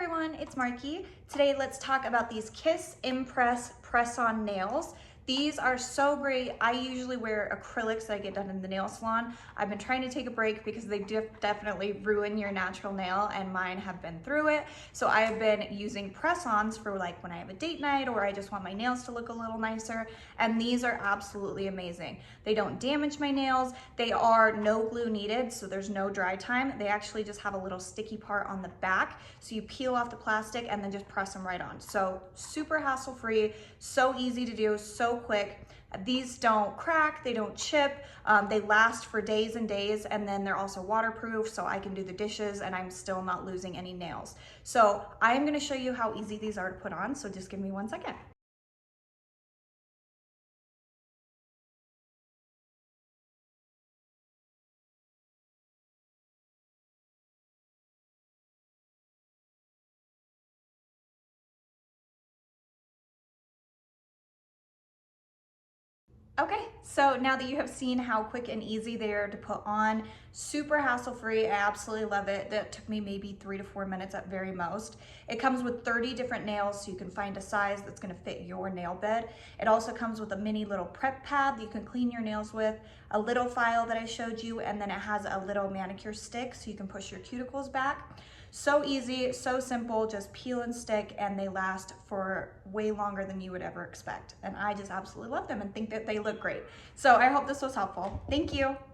everyone, it's Marky. Today let's talk about these Kiss imPRESS press-on nails. These are so great. I usually wear acrylics that I get done in the nail salon. I've been trying to take a break because they definitely ruin your natural nail, and mine have been through it. So I have been using press-ons for like when I have a date night or I just want my nails to look a little nicer, and these are absolutely amazing. They don't damage my nails. They are no glue needed, so there's no dry time. They actually just have a little sticky part on the back, so you peel off the plastic and then just press them right on. So super hassle-free, so easy to do, so quick. These don't crack, they don't chip, they last for days and days, and then they're also waterproof, so I can do the dishes and I'm still not losing any nails. So I am gonna show you how easy these are to put on, so just give me 1 second. Okay, so now that you have seen how quick and easy they are to put on, super hassle-free, I absolutely love it. That took me maybe 3 to 4 minutes at very most. It comes with 30 different nails, so you can find a size that's gonna fit your nail bed. It also comes with a mini little prep pad that you can clean your nails with, a little file that I showed you, and then it has a little manicure stick so you can push your cuticles back. So easy, so simple, just peel and stick, and they last for way longer than you would ever expect. And I just absolutely love them and think that they look great. So I hope this was helpful. Thank you.